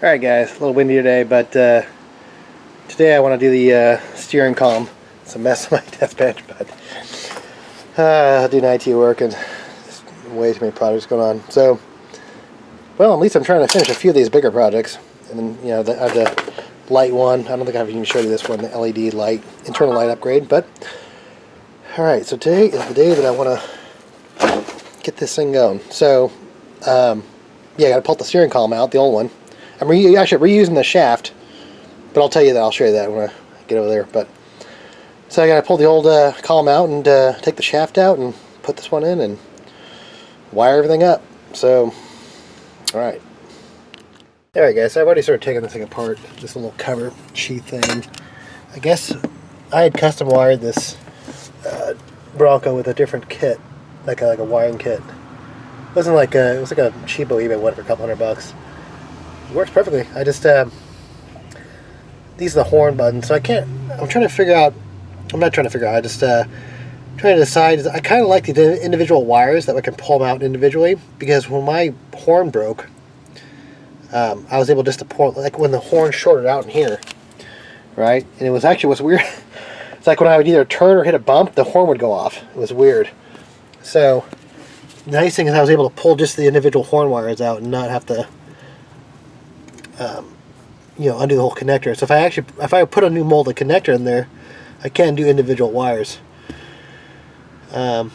Alright guys, a little windy today, but today I want to do the steering column. It's a mess on my test bench, but doing IT work and way too many projects going on. So, well, at least I'm trying to finish a few of these bigger projects. And then, you know, I have the light one. I don't think I've even showed you this one, the LED light, internal light upgrade. But, alright, so today is the day that I want to get this thing going. So, yeah, I got to pull the steering column out, the old one. I'm actually reusing the shaft, but I'll tell you that. I'll show you that when I get over there. But so I got to pull the old column out and take the shaft out and put this one in and wire everything up. So, all right. All right, guys. So I've already started taking this thing apart. This little cover sheath thing. I guess I had custom wired this Bronco with a different kit, like a wiring kit. It wasn't like it was like a cheapo eBay one for a couple $100. It works perfectly. I just these are the horn buttons, so I can't. I'm trying to figure out. I'm not trying to figure out. I just trying to decide. I kind of like the individual wires that I can pull them out individually, because when my horn broke, I was able just to pull, like when the horn shorted out in here, right? And it was actually what's weird. It's like when I would either turn or hit a bump, the horn would go off. It was weird. So the nice thing is I was able to pull just the individual horn wires out and not have to. You know, undo the whole connector. So if I put a new molded connector in there, I can do individual wires. So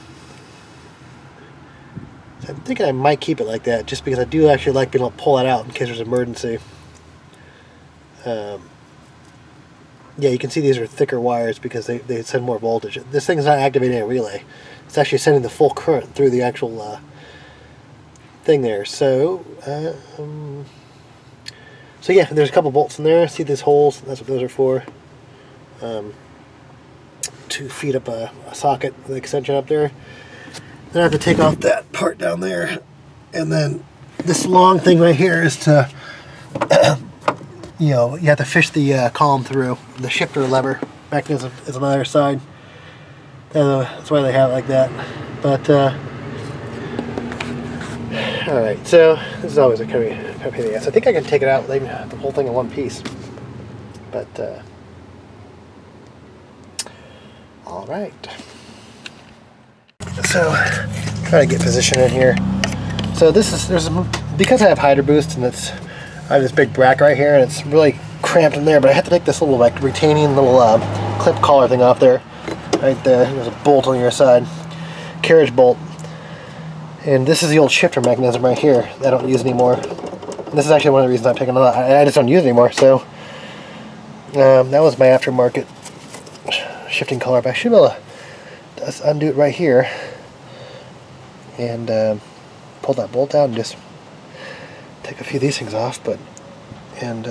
I'm thinking I might keep it like that, just because I do actually like being able to pull that out in case there's an emergency. Yeah, you can see these are thicker wires because they send more voltage. This thing is not activating a relay. It's actually sending the full current through the actual thing there. So, so yeah, there's a couple bolts in there. See these holes? That's what those are for. To feed up a socket with an extension up there. Then I have to take off that part down there, and then this long thing right here is to, you know, you have to fish the column through. The shifter lever mechanism is on the other side. That's why they have it like that. But all right, so this is always a kind of pain in the ass. I think I can take it out, leaving the whole thing in one piece. But all right. So try to get position in here. So this is because I have Hydro Boost and I have this big bracket right here and it's really cramped in there. But I have to take this little like retaining little clip collar thing off there. Right there. There's a bolt on your side, carriage bolt. And this is the old shifter mechanism right here that I don't use anymore. And this is actually one of the reasons I'm taking it out. I just don't use it anymore. So that was my aftermarket shifting collar. But I should be able to just undo it right here and pull that bolt out and just take a few of these things off, and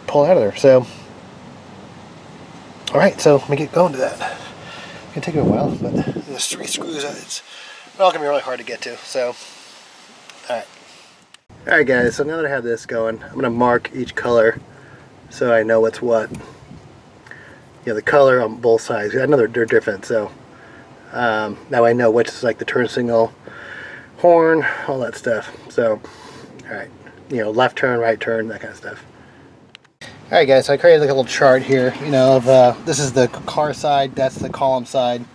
pull it out of there. So, all right. So let me get going to that. It's gonna take me a while, but there's 3 screws. It's all gonna be really hard to get to. So, all right, guys. So now that I have this going, I'm gonna mark each color so I know what's what. You know, the color on both sides. I know they're different, so now I know which is like the turn signal, horn, all that stuff. So, all right, you know, left turn, right turn, that kind of stuff. All right, guys, so I created like a little chart here, you know, of this is the car side, that's the column side.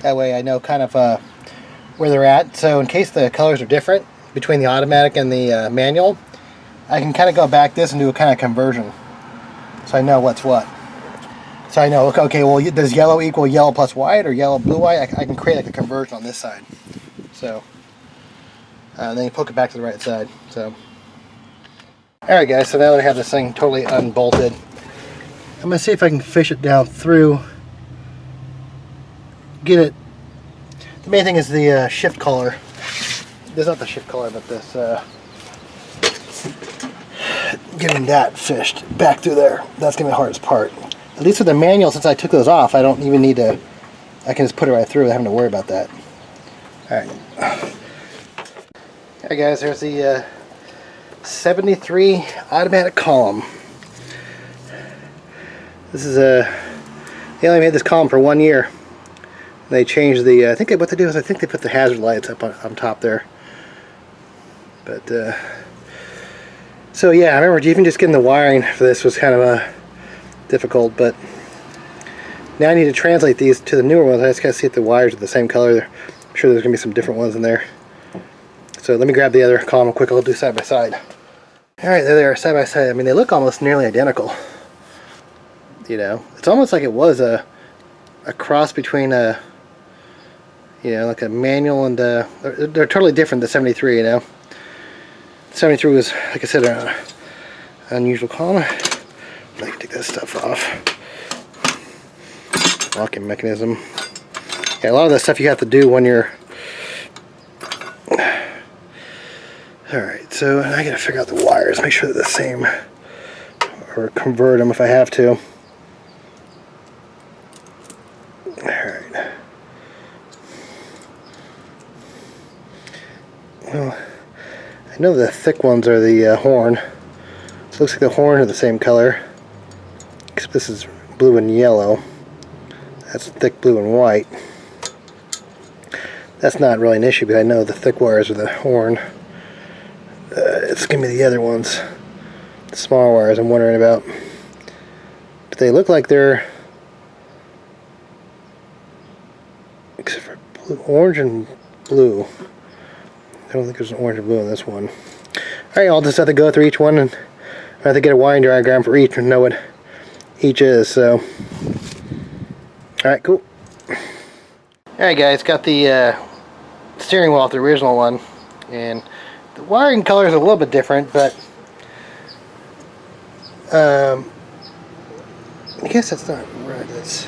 That way I know kind of where they're at. So in case the colors are different between the automatic and the manual, I can kind of go back this and do a kind of conversion. So I know what's what. So I know, okay, well, does yellow equal yellow plus white or yellow blue white? I can create like a conversion on this side. So, and then you poke it back to the right side. So. Alright guys, so now that I have this thing totally unbolted, I'm going to see if I can fish it down through, get it. The main thing is the shift collar. This is not the shift collar, but this, getting that fished back through there. That's going to be the hardest part. At least with the manual, since I took those off, I don't even need to, I can just put it right through without having to worry about that. Alright. Alright guys, there's the 73 automatic column. This is they only made this column for 1 year. They changed the, I think what they do is I think they put the hazard lights up on top there. But So yeah, I remember even just getting the wiring for this was kind of difficult, but now I need to translate these to the newer ones. I just gotta see if the wires are the same color. I'm sure there's gonna be some different ones in there. So let me grab the other column quick. I'll do side by side. Alright, there they are, side by side. I mean, they look almost nearly identical. You know, it's almost like it was a cross between a, you know, like a manual and they're totally different, the 73, you know. 73 was, like I said, an unusual column. I can take that stuff off. Locking mechanism. Yeah, a lot of that stuff you have to do when you're... Alright, so I gotta figure out the wires, make sure they're the same. Or convert them if I have to. Alright. Well, I know the thick ones are the horn. It looks like the horn are the same color. Except this is blue and yellow. That's thick blue and white. That's not really an issue, but I know the thick wires are the horn. It's gonna be the other ones, the small wires I'm wondering about. But they look like they're, except for blue, orange and blue. I don't think there's an orange or blue in this one. Alright, I'll just have to go through each one and I have to get a wiring diagram for each and know what each is. So, alright, cool. Alright guys, got the steering wheel off the original one, and the wiring color is a little bit different, but I guess that's not red, that's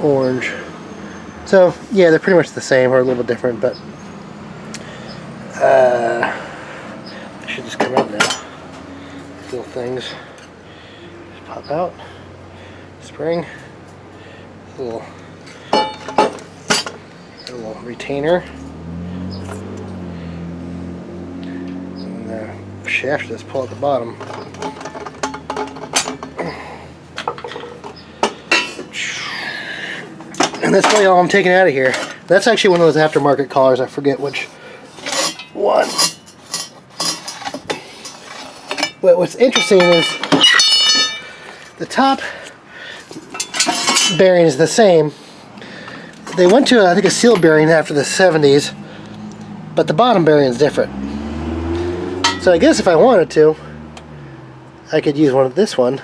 orange. So yeah, they're pretty much the same or a little bit different, but they should just come out now. These little things just pop out. Spring, a little retainer. Shaft just pull at the bottom. And that's really all I'm taking out of here. That's actually one of those aftermarket collars. I forget which one. But what's interesting is the top bearing is the same. They went to, I think, a seal bearing after the 70s, but the bottom bearing is different. So I guess if I wanted to, I could use one of this one.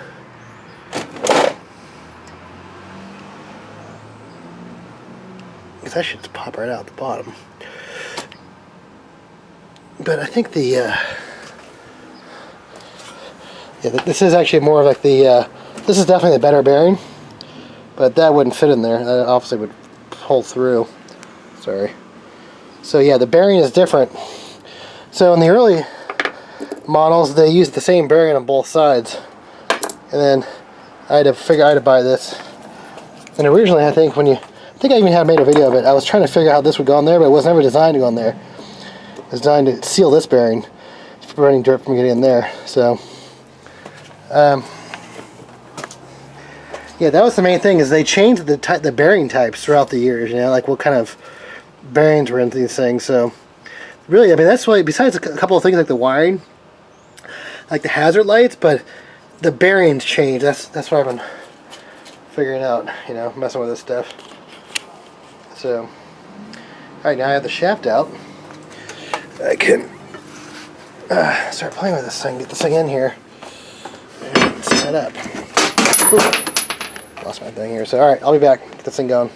Because that should just pop right out the bottom. But I think the, yeah, this is actually more like the, this is definitely the better bearing. But that wouldn't fit in there. That obviously would pull through. Sorry. So yeah, the bearing is different. So in the early models, they used the same bearing on both sides, and then I had to buy this. And originally, I think I even had made a video of it. I was trying to figure out how this would go on there, but it was never designed to go on there. It was designed to seal this bearing, preventing dirt from getting in there. So, yeah, that was the main thing. Is they changed the bearing types throughout the years. You know, like what kind of bearings were in these things. So, really, I mean, that's why. Besides a couple of things like the wiring, like the hazard lights, but the bearings change. That's what I've been figuring out, you know, messing with this stuff. So, alright, now I have the shaft out. I can start playing with this thing, get this thing in here, and set up. Ooh, lost my thing here. So, alright, I'll be back. Get this thing going.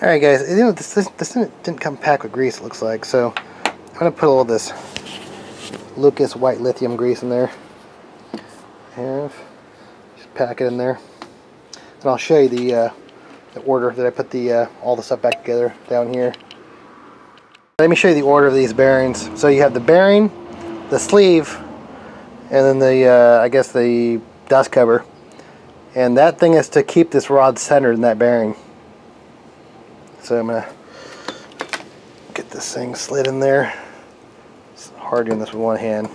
Alright, guys, you know, this didn't come packed with grease, it looks like, so I'm going to put a little of this Lucas white lithium grease in there. And just pack it in there. And I'll show you the order that I put all the stuff back together down here. Let me show you the order of these bearings. So you have the bearing, the sleeve, and then the I guess the dust cover. And that thing is to keep this rod centered in that bearing. So I'm gonna get this thing slid in there. It's hard doing this with one hand.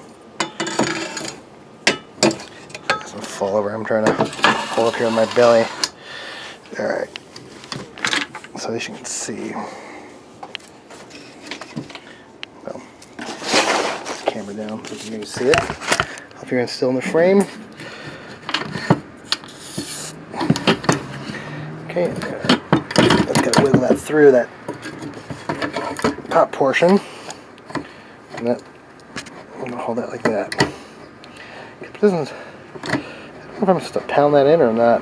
It's gonna fall over. I'm trying to hold up here on my belly. Alright. So as you can see. Well, this camera camera down so you can maybe see it. Hope you're still in the frame. Okay, let's gotta wiggle that through that top portion. And that, I'm gonna hold that like that. It doesn't, I don't know if I'm supposed to pound that in or not.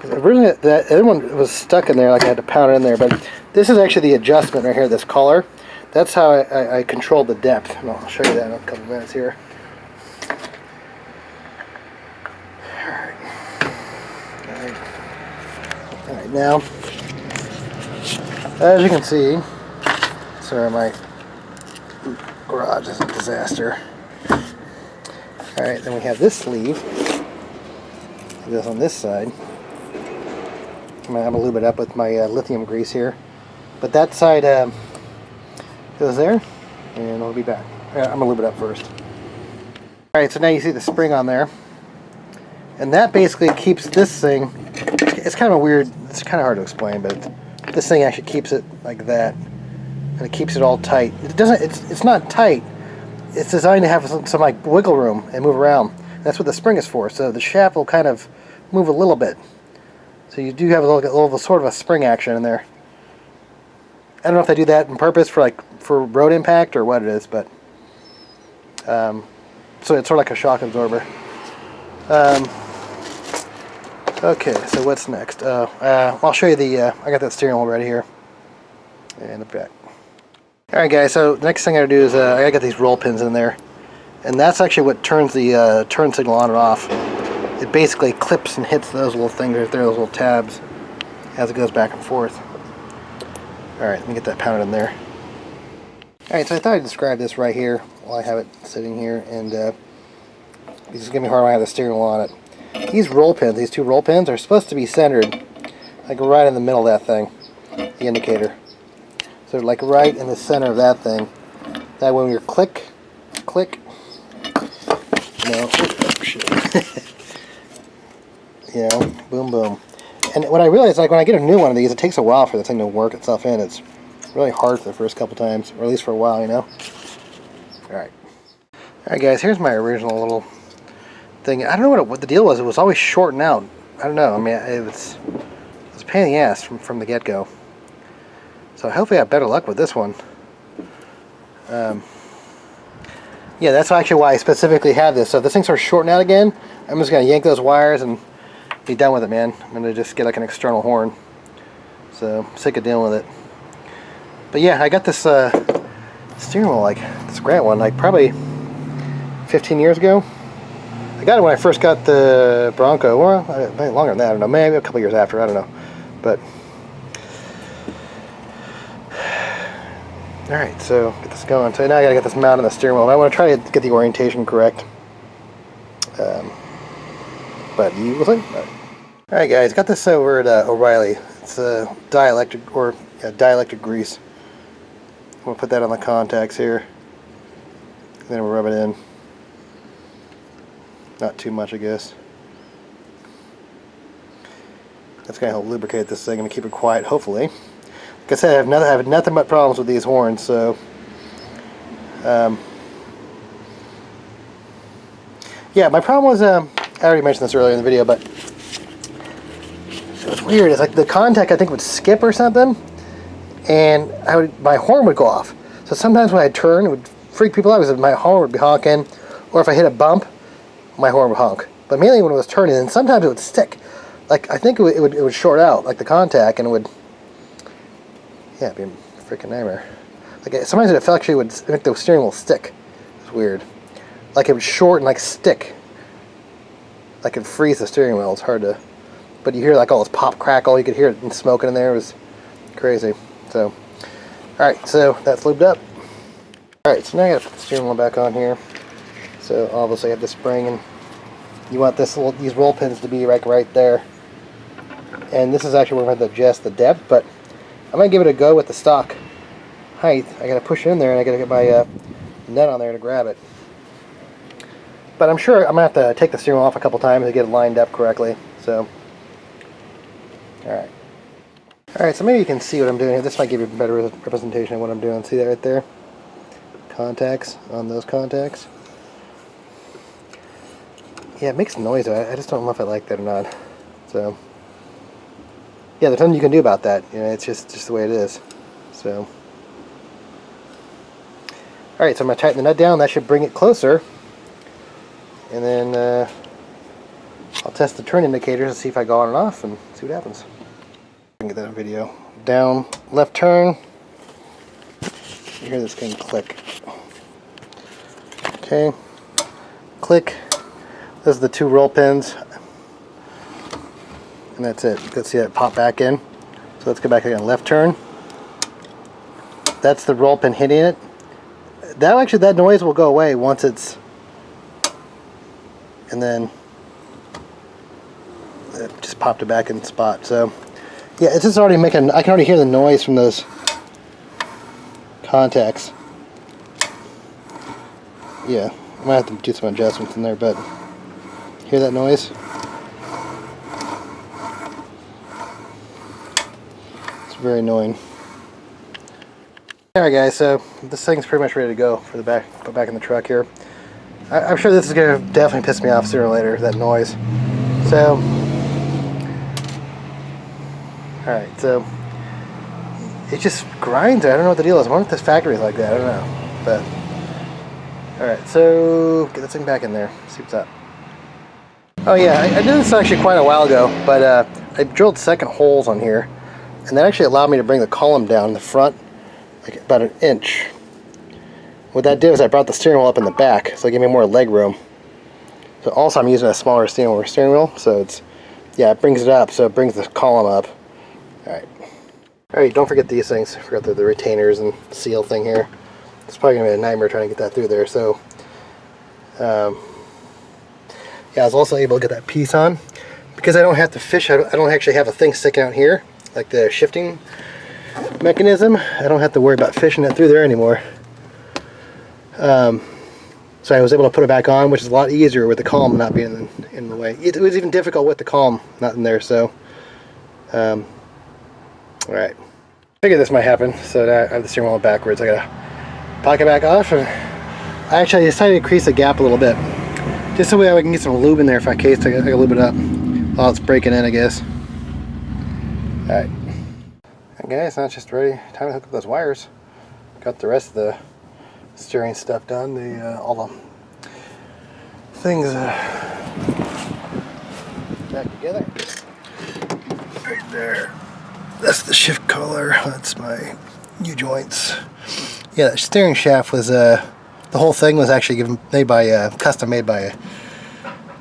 Originally, that other one was stuck in there, like I had to pound it in there, but this is actually the adjustment right here, this collar. That's how I control the depth. And I'll show you that in a couple minutes here. Alright, now, as you can see, sorry, my garage is a disaster. Alright, then we have this sleeve. It goes on this side. I'm going to lube it up with my lithium grease here. But that side goes there, and I'll be back. I'm going to lube it up first. Alright, so now you see the spring on there. And that basically keeps this thing, it's kind of a weird, it's kind of hard to explain, but this thing actually keeps it like that. And it keeps it all tight. It doesn't, it's not tight. It's designed to have some like wiggle room and move around. That's what the spring is for. So the shaft will kind of move a little bit. So you do have a little sort of a spring action in there. I don't know if they do that on purpose for road impact or what it is, but so it's sort of like a shock absorber. Okay, so what's next? I'll show you the. I got that steering wheel right here, and the back. All right, guys. So the next thing I gotta do is I gotta get these roll pins in there, and that's actually what turns the turn signal on or off. It basically clips and hits those little things right there, those little tabs, as it goes back and forth. Alright, let me get that pounded in there. Alright, so I thought I'd describe this right here while I have it sitting here, and this is going to be hard when I have the steering wheel on it. These roll pins, these two roll pins, are supposed to be centered like right in the middle of that thing, the indicator. So like right in the center of that thing. That way when you're click, no, oh shit. You know, boom, boom. And what I realized, like when I get a new one of these, it takes a while for the thing to work itself in. It's really hard for the first couple times, or at least for a while, you know. Alright. Alright guys, here's my original little thing. I don't know what the deal was. It was always shorting out. I don't know. I mean, it was a pain in the ass from the get-go. So hopefully I have better luck with this one. Yeah, that's actually why I specifically have this. So if this thing starts shorting out again, I'm just going to yank those wires and be done with it, man. I'm going to just get like an external horn. So I'm sick of dealing with it. But yeah, I got this steering wheel, like this Grant one, like probably 15 years ago. I got it when I first got the Bronco, or maybe longer than that, I don't know, maybe a couple years after, I don't know. But alright, so get this going. So now I gotta get this mounted on the steering wheel. I want to try to get the orientation correct. But you will see. Alright guys, got this over at O'Reilly. It's a dielectric grease. We'll put that on the contacts here. And then we'll rub it in. Not too much, I guess. That's going to help lubricate this thing and keep it quiet, hopefully. Like I said, I have nothing but problems with these horns, so yeah, my problem was I already mentioned this earlier in the video, but it was weird. It's like the contact, I think, would skip or something, and my horn would go off. So sometimes when I turn, it would freak people out because my horn would be honking, or if I hit a bump, my horn would honk. But mainly when it was turning, and sometimes it would stick. Like I think it would short out, like the contact, and it would, yeah, it'd be a freaking nightmare. Like sometimes it actually would make the steering wheel stick. It's weird. Like it would short and like stick. Like it freeze the steering wheel. It's hard to, but you hear like all this pop crackle. You could hear it smoking in there. It was crazy. So, all right, so that's lubed up. All right, so now I got to put the steering wheel back on here. So obviously I have the spring, and you want these roll pins to be like right there. And this is actually where I'm going to adjust the depth, but I'm going to give it a go with the stock height. I got to push it in there, and I got to get my nut on there to grab it. But I'm sure I'm going to have to take the steering wheel off a couple times to get it lined up correctly. So, alright. Alright, so maybe you can see what I'm doing here. This might give you a better representation of what I'm doing. See that right there? contacts on those contacts. Yeah, it makes noise. I just don't know if I like that or not. So, yeah, there's nothing you can do about that. You know, it's just the way it is. So, all right. So I'm gonna tighten the nut down. That should bring it closer. And then I'll test the turn indicators and see if I go on and off and see what happens. I can get that on video. Down, left turn. You hear this thing click. Okay, click. Those are the 2 roll pins. And that's it. You can see that pop back in. So let's go back again. Left turn. That's the roll pin hitting it. That noise will go away once it's, and then it just popped it back in the spot. So yeah, it's just already making, I can already hear the noise from those contacts. Yeah, I might have to do some adjustments in there, but hear that noise? It's very annoying. Alright guys, so this thing's pretty much ready to go for the put back in the truck here. I'm sure this is going to definitely piss me off sooner or later, that noise. So, alright, so it just grinds. I don't know what the deal is. I wonder if this factory is like that. I don't know. But, alright, so get this thing back in there. See what's up. Oh yeah, I did this actually quite a while ago, but I drilled second holes on here, and that actually allowed me to bring the column down in the front like about 1 inch. What that did was I brought the steering wheel up in the back, so it gave me more leg room. So also I'm using a smaller steering wheel, so it's, yeah, it brings it up, so it brings the column up. Alright, don't forget these things. I forgot the retainers and seal thing here. It's probably going to be a nightmare trying to get that through there, so yeah, I was also able to get that piece on. Because I don't have to fish, I don't actually have a thing sticking out here, like the shifting mechanism. I don't have to worry about fishing it through there anymore. So I was able to put it back on, which is a lot easier with the column not being in the way. It was even difficult with the column not in there, so alright. Figured this might happen, so now I have the steering wheel backwards. I gotta pocket back off, and I actually decided to increase the gap a little bit. Just so I can get some lube in there if I case, I can lube it up while it's breaking in, I guess. Alright. And guys, now it's just ready. Time to hook up those wires. Got the rest of the steering stuff done. All the things back together. Right there. That's the shift collar. That's my U-joints. Yeah, that steering shaft was the whole thing was actually made by custom made by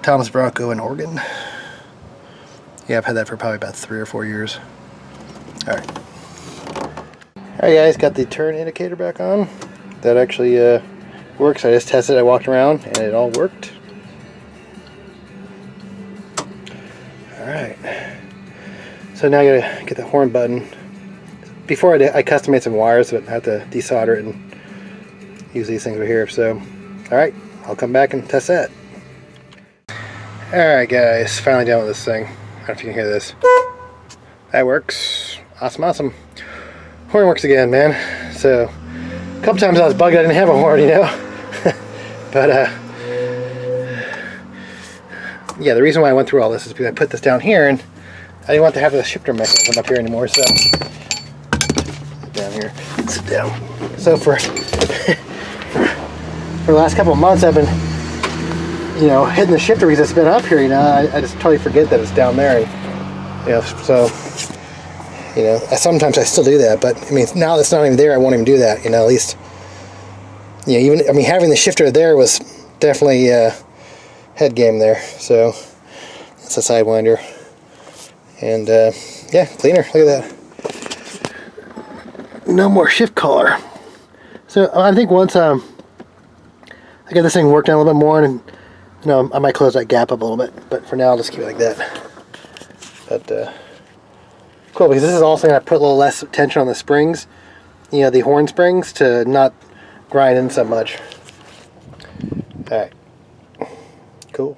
Thomas Bronco in Oregon. Yeah, I've had that for probably about 3 or 4 years. Alright. Alright guys, got the turn indicator back on. That actually works. I just tested it, I walked around, and it all worked. Alright. So now I gotta get the horn button. Before I custom made some wires, but I have to desolder it and use these things over here. So, alright, I'll come back and test that. Alright guys, finally done with this thing. I don't know if you can hear this. That works. Awesome, awesome. Horn works again, man. So, a couple times I was bugged I didn't have a horn, you know. But, yeah, the reason why I went through all this is because I put this down here, and I didn't want to have the shifter mechanism up here anymore, so down here, sit down. So for the last couple of months, I've been, you know, hitting the shifter because it's been up here. You know, I just totally forget that it's down there. And, you know, so you know, sometimes I still do that, but I mean, now that's not even there, I won't even do that. You know, at least, you know, even I mean, having the shifter there was definitely head game there. So that's a Sidewinder. And yeah, cleaner. Look at that. No more shift collar. So I think once I get this thing worked on a little bit more, and you know, I might close that gap up a little bit. But for now, I'll just keep it like that. But cool, because this is also going to put a little less tension on the springs. You know, the horn springs to not grind in so much. All right. Cool.